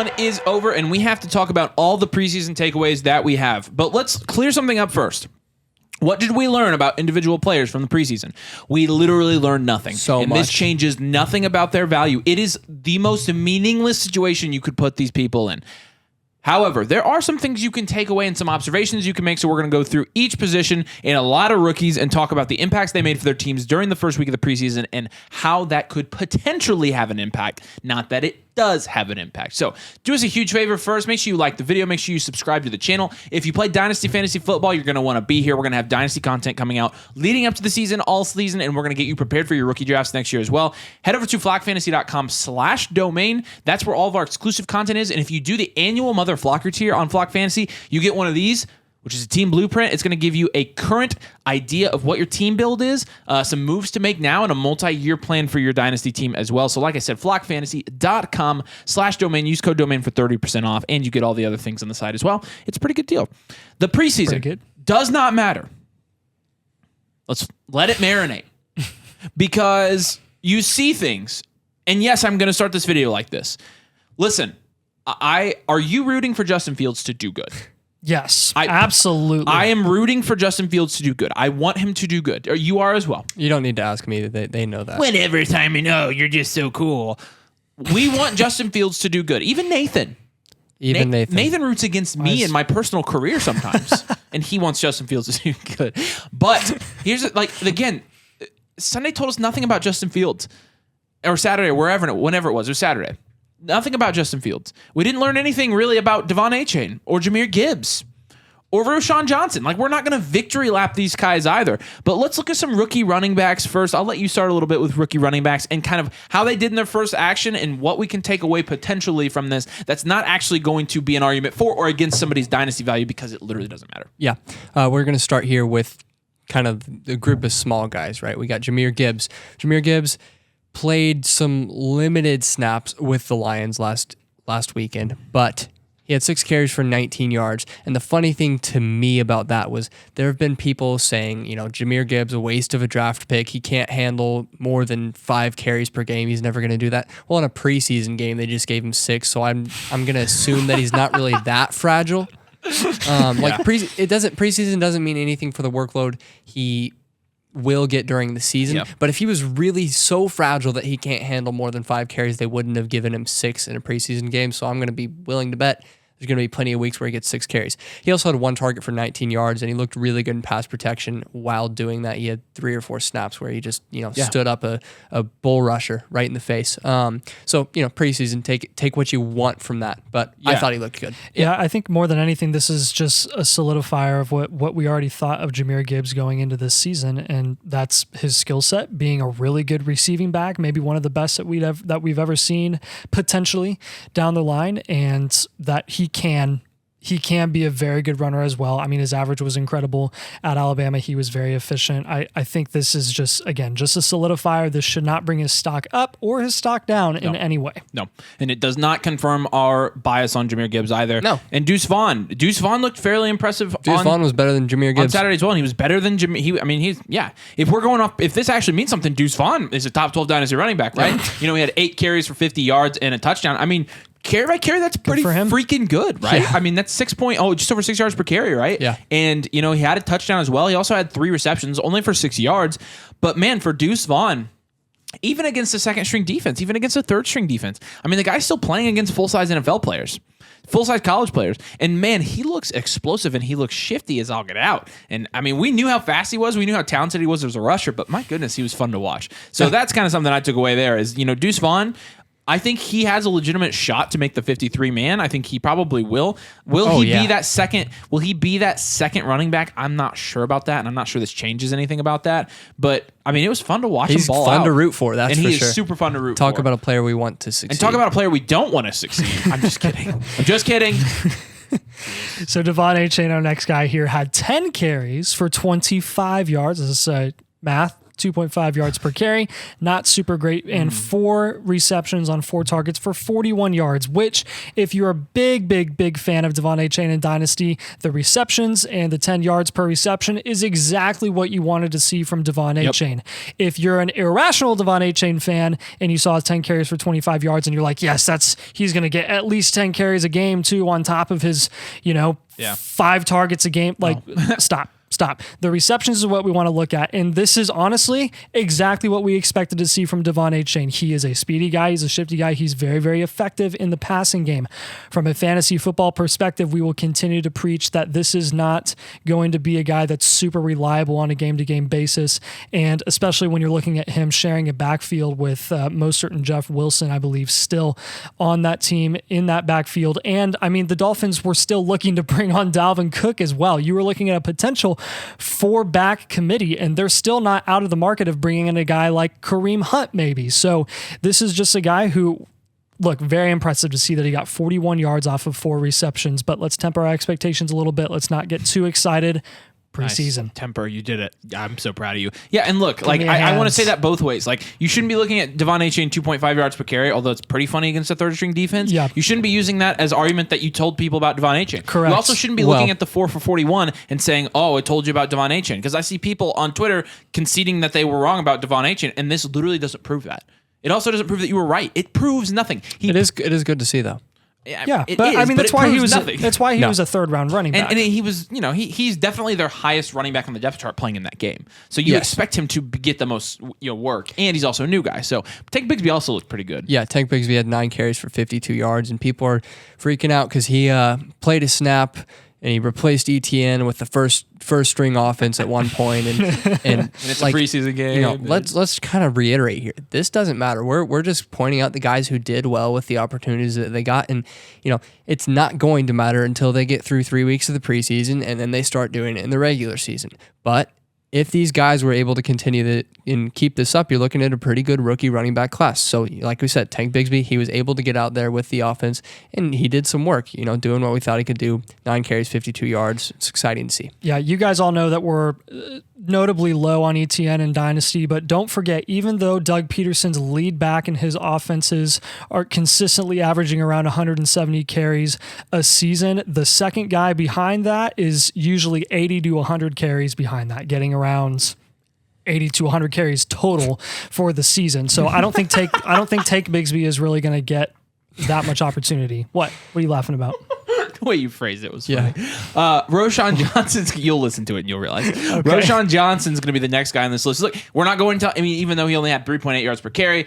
1 is over, and we have to talk about all the preseason takeaways that we have. But let's clear something up first. What did we learn about individual players from the preseason? We literally learned nothing. And this changes nothing about their value. It is the most meaningless situation you could put these people in. However, there are some things you can take away and some observations you can make, so we're going to go through each position and a lot of rookies and talk about the impacts they made for their teams during the first week of the preseason and how that could potentially have an impact, not that it does have an impact. So do us a huge favor first. Make sure you like the video. Make sure you subscribe to the channel. If you play Dynasty Fantasy Football, you're going to want to be here. We're going to have Dynasty content coming out leading up to the season, all season, and we're going to get you prepared for your rookie drafts next year as well. Head over to flockfantasy.com/domain. That's where all of our exclusive content is. And if you do the annual Mother Flocker tier on Flock Fantasy, you get one of these, which is a team blueprint. It's going to give you a current idea of what your team build is, some moves to make now, and a multi-year plan for your dynasty team as well. So like I said, flockfantasy.com/domain. Use code domain for 30% off, and you get all the other things on the side as well. It's a pretty good deal. The preseason does not matter. Let's let it marinate because you see things. And yes, I'm going to start this video like this. Listen, are you rooting for Justin Fields to do good? Yes, absolutely. I am rooting for Justin Fields to do good. I want him to do good. You are as well. You don't need to ask me. They know that. Whenever time you know, you're just so cool. We want Justin Fields to do good. Even Nathan. Nathan roots against me in my personal career sometimes, and he wants Justin Fields to do good. But here's again, Sunday told us nothing about Justin Fields, or Saturday, whenever it was Saturday. Nothing about Justin Fields. We didn't learn anything really about Devon Achane or Jahmyr Gibbs or Roschon Johnson. We're not going to victory lap these guys either. But let's look at some rookie running backs first. I'll let you start a little bit with rookie running backs and kind of how they did in their first action and what we can take away potentially from this that's not actually going to be an argument for or against somebody's dynasty value because it literally doesn't matter. Yeah. We're going to start here with kind of the group of small guys, right? We got Jahmyr Gibbs. Jahmyr Gibbs played some limited snaps with the Lions last weekend, but he had 6 carries for 19 yards. And the funny thing to me about that was there have been people saying, Jahmyr Gibbs, a waste of a draft pick. He can't handle more than 5 carries per game. He's never going to do that. Well, in a preseason game, they just gave him 6, so I'm going to assume that he's not really that fragile. Preseason doesn't mean anything for the workload he will get during the season. Yep. But if he was really so fragile that he can't handle more than 5 carries, they wouldn't have given him 6 in a preseason game. So I'm going to be willing to bet there's going to be plenty of weeks where he gets 6 carries. He also had 1 target for 19 yards, and he looked really good in pass protection while doing that. He had 3 or 4 snaps where he just stood up a bull rusher right in the face. Preseason, take what you want from that. But I thought he looked good. Yeah, I think more than anything, this is just a solidifier of what we already thought of Jahmyr Gibbs going into this season, and that's his skill set, being a really good receiving back, maybe one of the best that we've ever seen potentially down the line, and that he can be a very good runner as well. I mean, his average was incredible at Alabama. He was very efficient. I think this is just a solidifier. This should not bring his stock up or his stock down in any way. No. And it does not confirm our bias on Jahmyr Gibbs either. No. And Deuce Vaughn. Deuce Vaughn looked fairly impressive. Deuce Vaughn was better than Jahmyr Gibbs. On Saturday as well. And he was better than Jahmyr. If this actually means something, Deuce Vaughn is a top 12 dynasty running back, right? He had 8 carries for 50 yards and a touchdown. I mean, carry by carry, that's pretty freaking good, right? Yeah. I mean, that's just over 6 yards per carry, right? Yeah. And, he had a touchdown as well. He also had 3 receptions, only for 6 yards. But, man, for Deuce Vaughn, even against the second-string defense, even against the third-string defense, I mean, the guy's still playing against full-size NFL players, full-size college players. And, man, he looks explosive and he looks shifty as all get out. And, I mean, we knew how fast he was. We knew how talented he was as a rusher. But, my goodness, he was fun to watch. So that's kind of something I took away there is, Deuce Vaughn, I think he has a legitimate shot to make the 53-man. I think he probably will. Will he be that second running back? I'm not sure about that, and I'm not sure this changes anything about that. But, I mean, it was fun to watch him ball out. He's fun to root for, that's for sure. And he is super fun to root for. Talk about a player we want to succeed. And talk about a player we don't want to succeed. I'm just kidding. So Devon Achane, our next guy here, had 10 carries for 25 yards. This is math. 2.5 yards per carry. Not super great. And 4 receptions on 4 targets for 41 yards, which if you're a big fan of Devon Achane in Dynasty, the receptions and the 10 yards per reception is exactly what you wanted to see from Devon Achane. If you're an irrational Devon Achane fan and you saw 10 carries for 25 yards and you're like, yes, he's going to get at least 10 carries a game too on top of his, 5 targets a game. Like, stop. The receptions is what we want to look at. And this is honestly exactly what we expected to see from Devon Achane. He is a speedy guy. He's a shifty guy. He's very, very effective in the passing game. From a fantasy football perspective, we will continue to preach that this is not going to be a guy that's super reliable on a game-to-game basis. And especially when you're looking at him sharing a backfield with most certain Jeff Wilson, I believe, still on that team in that backfield. And I mean, the Dolphins were still looking to bring on Dalvin Cook as well. You were looking at a potential 4-back committee, and they're still not out of the market of bringing in a guy like Kareem Hunt, maybe. So this is just a guy who, look, very impressive to see that he got 41 yards off of 4 receptions, but let's temper our expectations a little bit. Let's not get too excited. Preseason. Nice. Temper, you did it. I'm so proud of you. Yeah, and look, like I want to say that both ways. Like, you shouldn't be looking at Devon Achane 2.5 yards per carry, although it's pretty funny against a third-string defense. Yeah. You shouldn't be using that as argument that you told people about Devon Achane. Correct. You also shouldn't be looking at the 4 for 41 and saying, "Oh, I told you about Devon Achane," because I see people on Twitter conceding that they were wrong about Devon Achane, and this literally doesn't prove that. It also doesn't prove that you were right. It proves nothing. It is good to see, though. Yeah, but I mean that's why he was a 3rd-round running back. And he was, he's definitely their highest running back on the depth chart playing in that game. So you expect him to get the most work, and he's also a new guy. So Tank Bigsby also looked pretty good. Yeah, Tank Bigsby had 9 carries for 52 yards, and people are freaking out because he played a snap and he replaced ETN with the first string offense at one point, and it's like, a preseason game. Let's kind of reiterate here. This doesn't matter. We're just pointing out the guys who did well with the opportunities that they got, and it's not going to matter until they get through 3 weeks of the preseason and then they start doing it in the regular season. But if these guys were able to continue and keep this up, you're looking at a pretty good rookie running back class. So, like we said, Tank Bigsby, he was able to get out there with the offense, and he did some work, doing what we thought he could do. 9 carries, 52 yards. It's exciting to see. Yeah, you guys all know that we're notably low on ETN and Dynasty, but don't forget, even though Doug Peterson's lead back and his offenses are consistently averaging around 170 carries a season, the second guy behind that is usually 80 to 100 carries behind that, getting around 80 to 100 carries total for the season. So I don't think Tank Bigsby is really going to get that much opportunity. What are you laughing about? The way you phrased it was funny. Roschon Johnson's, you'll listen to it and you'll realize. Okay. Roschon Johnson's going to be the next guy on this list. Look, we're not going to, even though he only had 3.8 yards per carry,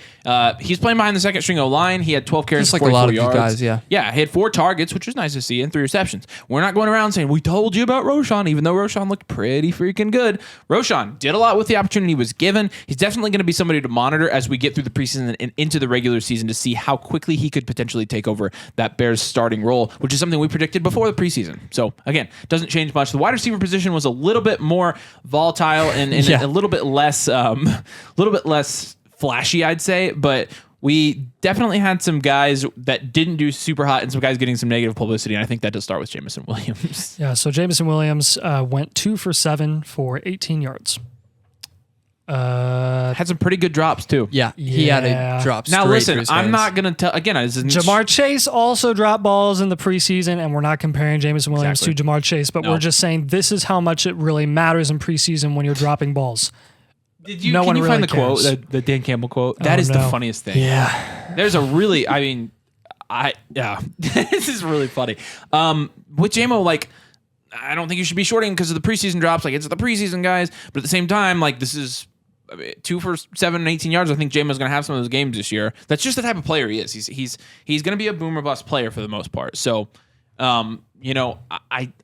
he's playing behind the second string O-line. He had 12 carries for 44 a lot of yards. Guys, yeah. Yeah, he had 4 targets, which was nice to see, and 3 receptions. We're not going around saying, we told you about Roschon, even though Roschon looked pretty freaking good. Roschon did a lot with the opportunity he was given. He's definitely going to be somebody to monitor as we get through the preseason and into the regular season to see how quickly he could potentially take over that Bears starting role, which is something we predicted before the preseason. So again, doesn't change much. The wide receiver position was a little bit more volatile and a little bit less flashy, I'd say, but we definitely had some guys that didn't do super hot and some guys getting some negative publicity, and I think that does start with Jamison Williams. Yeah, so Jamison Williams went 2 for 7 for 18 yards. Had some pretty good drops too. Yeah, he had a drop. Now listen, I'm not gonna tell again. Jamar Chase also dropped balls in the preseason, and we're not comparing Jamison Williams to Jamar Chase, but we're just saying this is how much it really matters in preseason when you're dropping balls. Can you really find the quote, the Dan Campbell quote? That is the funniest thing. Yeah, there's a really, this is really funny. With JMO, like, I don't think you should be shorting because of the preseason drops. Like, it's the preseason guys, but at the same time, like, this is 2 for 7 and 18 yards. I think JMO's going to have some of those games this year. That's just the type of player he is. He's going to be a boom or bust player for the most part. So, I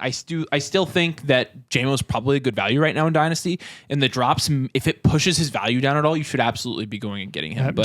still think that JMO's probably a good value right now in Dynasty. And the drops, if it pushes his value down at all, you should absolutely be going and getting him.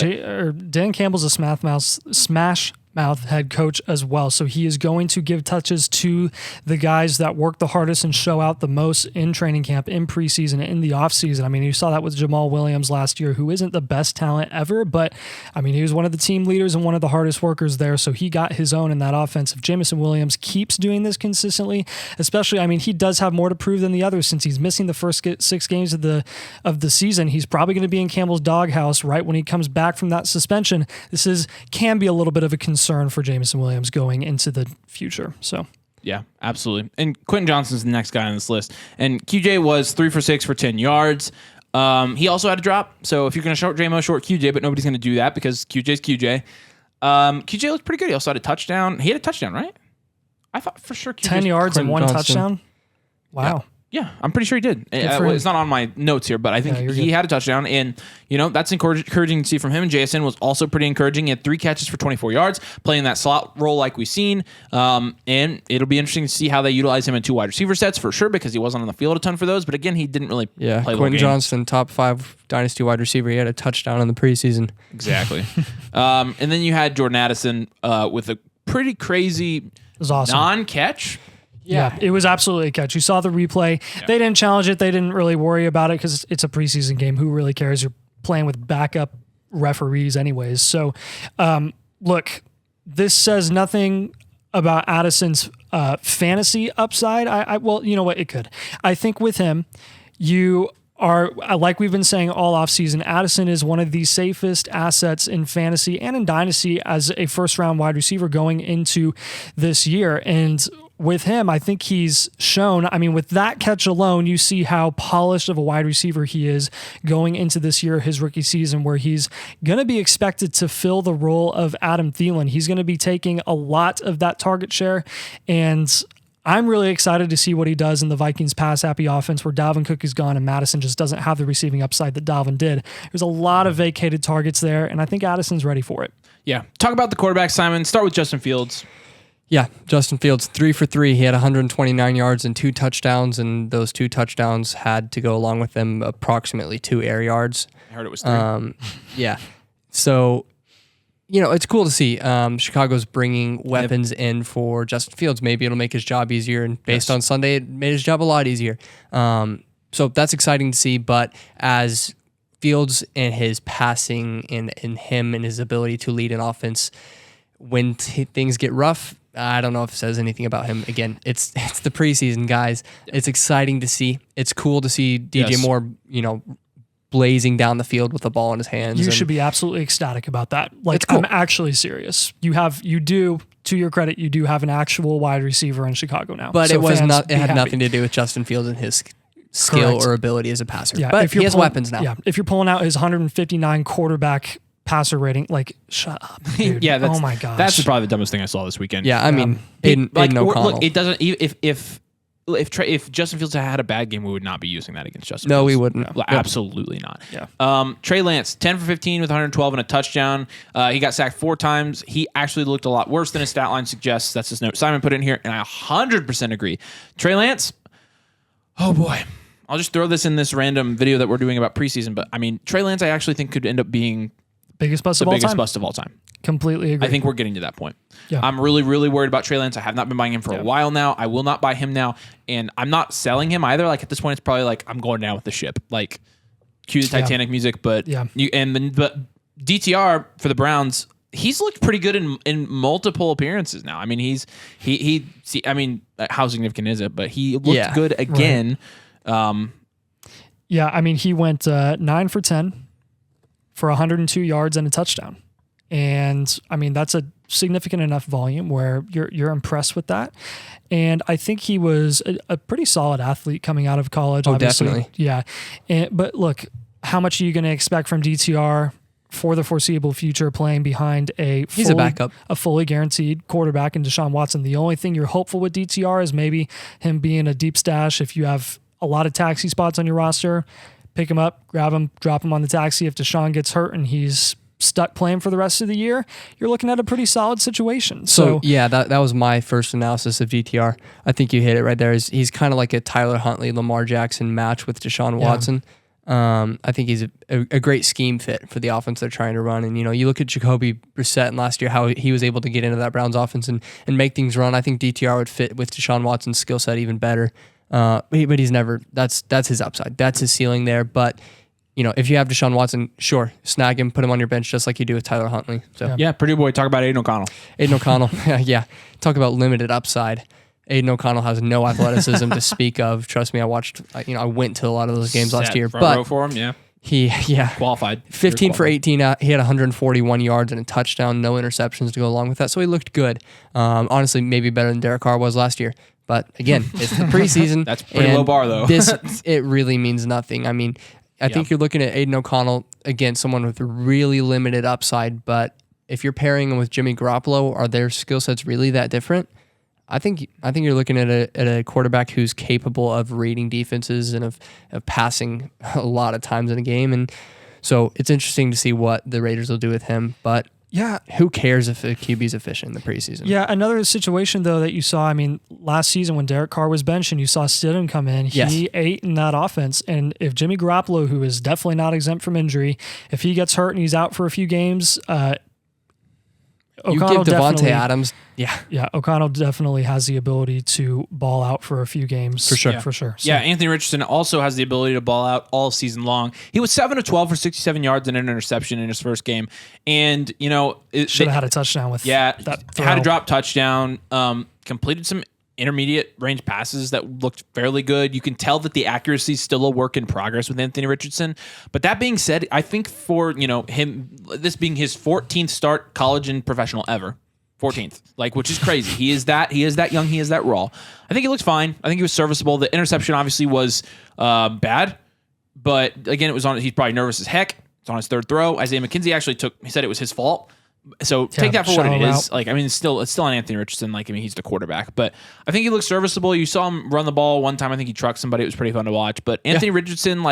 Dan Campbell's a smash mouth head coach as well. So he is going to give touches to the guys that work the hardest and show out the most in training camp, in preseason, in the offseason. I mean, you saw that with Jamal Williams last year, who isn't the best talent ever, but I mean, he was one of the team leaders and one of the hardest workers there. So he got his own in that offense. If Jamison Williams keeps doing this consistently, especially, I mean, he does have more to prove than the others since he's missing the first 6 games of the season. He's probably going to be in Campbell's doghouse right when he comes back from that suspension. This can be a little bit of a concern for Jamison Williams going into the future. So yeah, absolutely. And Quentin Johnston's the next guy on this list. And QJ was 3 for 6 for 10 yards. He also had a drop. So if you're going to short JMO, short QJ, but nobody's going to do that because QJ's QJ. QJ looked pretty good. He also had a touchdown. He had a touchdown, right? I thought for sure QJ 10 yards Quentin and 1 Johnston. touchdown. Wow. Yeah, I'm pretty sure he did. It's not on my notes here, but I think he had a touchdown, and that's encouraging to see from him. And JSN was also pretty encouraging. He had 3 catches for 24 yards, playing that slot role like we've seen. And it'll be interesting to see how they utilize him in 2 wide receiver sets for sure, because he wasn't on the field a ton for those. But again, he didn't really play the whole Quentin game. Johnston, top 5 Dynasty wide receiver. He had a touchdown in the preseason. Exactly. And then you had Jordan Addison with a pretty crazy It was awesome. non-catch. Yeah, it was absolutely a catch. You saw the replay. Yeah. They didn't challenge it. They didn't really worry about it because it's a preseason game. Who really cares? You're playing with backup referees anyways. So, look, this says nothing about Addison's fantasy upside. Well, you know what? It could. I think with him, you are, like we've been saying all offseason, Addison is one of the safest assets in fantasy and in Dynasty as a first-round wide receiver going into this year. And with him, I think he's shown, I mean, with that catch alone, you see how polished of a wide receiver he is going into this year, his rookie season, where he's going to be expected to fill the role of Adam Thielen. He's going to be taking a lot of that target share, and I'm really excited to see what he does in the Vikings pass-happy offense where Dalvin Cook is gone and Madison just doesn't have the receiving upside that Dalvin did. There's a lot of vacated targets there, and I think Addison's ready for it. Yeah. Talk about the quarterback, Simon. Start with Justin Fields. Yeah, Justin Fields, 3 for 3. He had 129 yards and 2 touchdowns, and those 2 touchdowns had to go along with them approximately 2 air yards. I heard it was 3. Yeah. So, it's cool to see Chicago's bringing weapons in for Justin Fields. Maybe it'll make his job easier, and based on Sunday, it made his job a lot easier. So that's exciting to see, but as Fields and his passing and him and his ability to lead an offense, when things get rough, I don't know if it says anything about him. Again, it's the preseason, guys. It's exciting to see. It's cool to see DJ Moore, blazing down the field with the ball in his hands. You should be absolutely ecstatic about that. Like, cool. I'm actually serious. You do, to your credit, you do have an actual wide receiver in Chicago now. But so it had happy. nothing to do with Justin Fields and his skill or ability as a passer. Yeah, but he has weapons now. Yeah, if you're pulling out his 159 quarterback passer rating, like, shut up, dude. Yeah, oh my gosh. That's probably the dumbest thing I saw this weekend. Yeah, I mean, Aiden O'Connell. Look, it doesn't. If Justin Fields had a bad game, we would not be using that against Justin. No, Fields. we wouldn't. No, absolutely not. Yeah. Trey Lance, 10 for 15 with 112 and a touchdown. He got sacked 4 times. He actually looked a lot worse than his stat line suggests. That's his note Simon put in here, and I 100% agree. Trey Lance, oh boy. I'll just throw this in this random video that we're doing about preseason, but I mean, Trey Lance, I actually think could end up being biggest bust the of all biggest time. bust of all time. Completely agree. I think we're getting to that point. Yeah. I'm really, really worried about Trey Lance. I have not been buying him for a while now. I will not buy him now, and I'm not selling him either. Like, at this point, it's probably like I'm going down with the ship. Like, cue the Titanic music, but but DTR for the Browns, he's looked pretty good in multiple appearances now. I mean, I mean, how significant is it? But he looked good again. Right. Yeah, I mean, he went 9 for 10 for 102 yards and a touchdown. And I mean, that's a significant enough volume where you're impressed with that. And I think he was a pretty solid athlete coming out of college. Oh, obviously. definitely. Yeah. But look, how much are you going to expect from DTR for the foreseeable future playing behind he's a backup, a fully guaranteed quarterback in Deshaun Watson? The only thing you're hopeful with DTR is maybe him being a deep stash. If you have a lot of taxi spots on your roster, pick him up, grab him, drop him on the taxi. If Deshaun gets hurt and he's stuck playing for the rest of the year, you're looking at a pretty solid situation. So yeah, that was my first analysis of DTR. I think you hit it right there. He's kind of like a Tyler Huntley, Lamar Jackson match with Deshaun Watson. I think he's a great scheme fit for the offense they're trying to run. And, you look at Jacoby Brissett and last year, how he was able to get into that Browns offense and make things run. I think DTR would fit with Deshaun Watson's skill set even better. But he's never, that's his upside. That's his ceiling there. But, if you have Deshaun Watson, sure, snag him, put him on your bench just like you do with Tyler Huntley. So yeah, pretty boy. Talk about Aiden O'Connell. Aiden O'Connell, yeah. Talk about limited upside. Aiden O'Connell has no athleticism to speak of. Trust me, I watched. I went to a lot of those games last year. Front row for him, yeah. He qualified. 15 for 18. He had 141 yards and a touchdown, no interceptions to go along with that. So he looked good. Honestly, maybe better than Derek Carr was last year. But again, it's the preseason. That's a pretty low bar, though. It really means nothing. I mean, I think you're looking at Aiden O'Connell, again, someone with really limited upside. But if you're pairing him with Jimmy Garoppolo, are their skill sets really that different? I think you're looking at a quarterback who's capable of reading defenses and of passing a lot of times in a game. And so it's interesting to see what the Raiders will do with him. But yeah, who cares if a QB's efficient in the preseason? Yeah, another situation, though, that you saw, last season when Derek Carr was benched and you saw Stidham come in, he ate in that offense. And if Jimmy Garoppolo, who is definitely not exempt from injury, if he gets hurt and he's out for a few games, you give Devontae Adams, O'Connell definitely has the ability to ball out for a few games. For sure. Yeah. For sure. So. Yeah, Anthony Richardson also has the ability to ball out all season long. He was 7 of 12 for 67 yards and an interception in his first game. And, should have had a touchdown with that throw. Had a drop touchdown, completed some intermediate range passes that looked fairly good. You can tell that the accuracy is still a work in progress with Anthony Richardson. But that being said, I think for, him, this being his 14th start college and professional ever, 14th, which is crazy. He is that young. He is that raw. I think he looks fine. I think he was serviceable. The interception obviously was bad, but again, he's probably nervous as heck. It's on his third throw. Isaiah McKenzie he said it was his fault. So take that for what it is. It's still on Anthony Richardson. He's the quarterback, but I think he looks serviceable. You saw him run the ball one time. I think he trucked somebody. It was pretty fun to watch. But Anthony Richardson,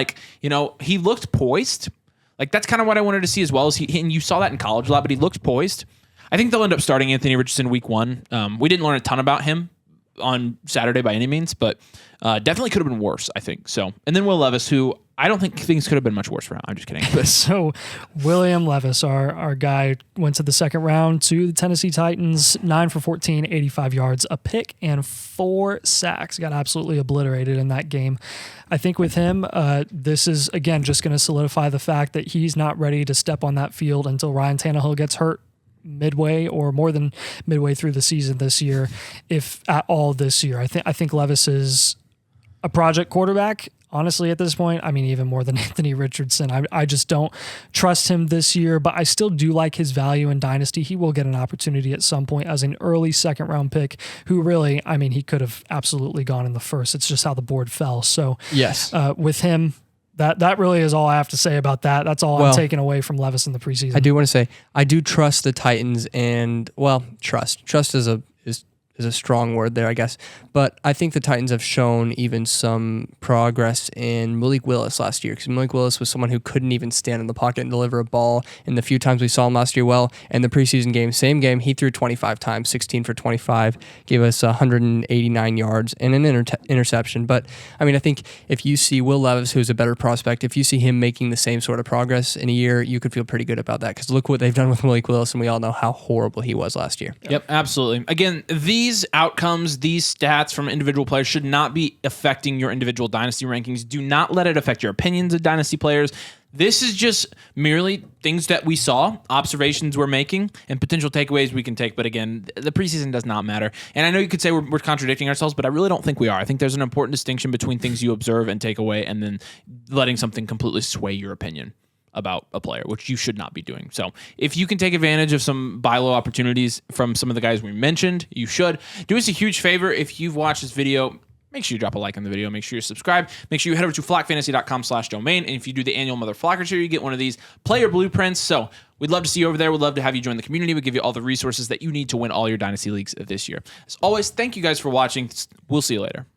he looked poised. That's kind of what I wanted to see as well. And you saw that in college a lot, but he looked poised. I think they'll end up starting Anthony Richardson week 1. We didn't learn a ton about him on Saturday by any means, but definitely could have been worse, I think. So, and then Will Levis, who I don't think things could have been much worse for him. I'm just kidding. So William Levis, our guy, went to the second round to the Tennessee Titans, 9 for 14, 85 yards, a pick, and 4 sacks. Got absolutely obliterated in that game. I think with him, this is, again, just going to solidify the fact that he's not ready to step on that field until Ryan Tannehill gets hurt midway or more than midway through the season this year, if at all this year. I think Levis is a project quarterback. Honestly, at this point, even more than Anthony Richardson. I just don't trust him this year, but I still do like his value in Dynasty. He will get an opportunity at some point as an early second-round pick who really, he could have absolutely gone in the first. It's just how the board fell. So yes, with him, that really is all I have to say about that. That's all I'm taking away from Levis in the preseason. I do want to say, I do trust the Titans and, trust is a strong word there, I guess. But I think the Titans have shown even some progress in Malik Willis last year, because Malik Willis was someone who couldn't even stand in the pocket and deliver a ball. And the few times we saw him last year, in the preseason game, same game, he threw 25 times, 16 for 25, gave us 189 yards and an interception. But, I think if you see Will Levis, who's a better prospect, if you see him making the same sort of progress in a year, you could feel pretty good about that, because look what they've done with Malik Willis, and we all know how horrible he was last year. Yep, absolutely. Again, these outcomes, these stats from individual players should not be affecting your individual dynasty rankings. Do not let it affect your opinions of dynasty players. This is just merely things that we saw, observations we're making, and potential takeaways we can take. But again, the preseason does not matter. And I know you could say we're contradicting ourselves, but I really don't think we are. I think there's an important distinction between things you observe and take away and then letting something completely sway your opinion about a player, which you should not be doing. So if you can take advantage of some buy low opportunities from some of the guys we mentioned, you should. Do us a huge favor. If you've watched this video, make sure you drop a like on the video. Make sure you subscribe. Make sure you head over to flockfantasy.com/domain. And if you do the annual Mother Flocker tier, you get one of these player blueprints. So we'd love to see you over there. We'd love to have you join the community. We'll give you all the resources that you need to win all your dynasty leagues this year. As always, thank you guys for watching. We'll see you later.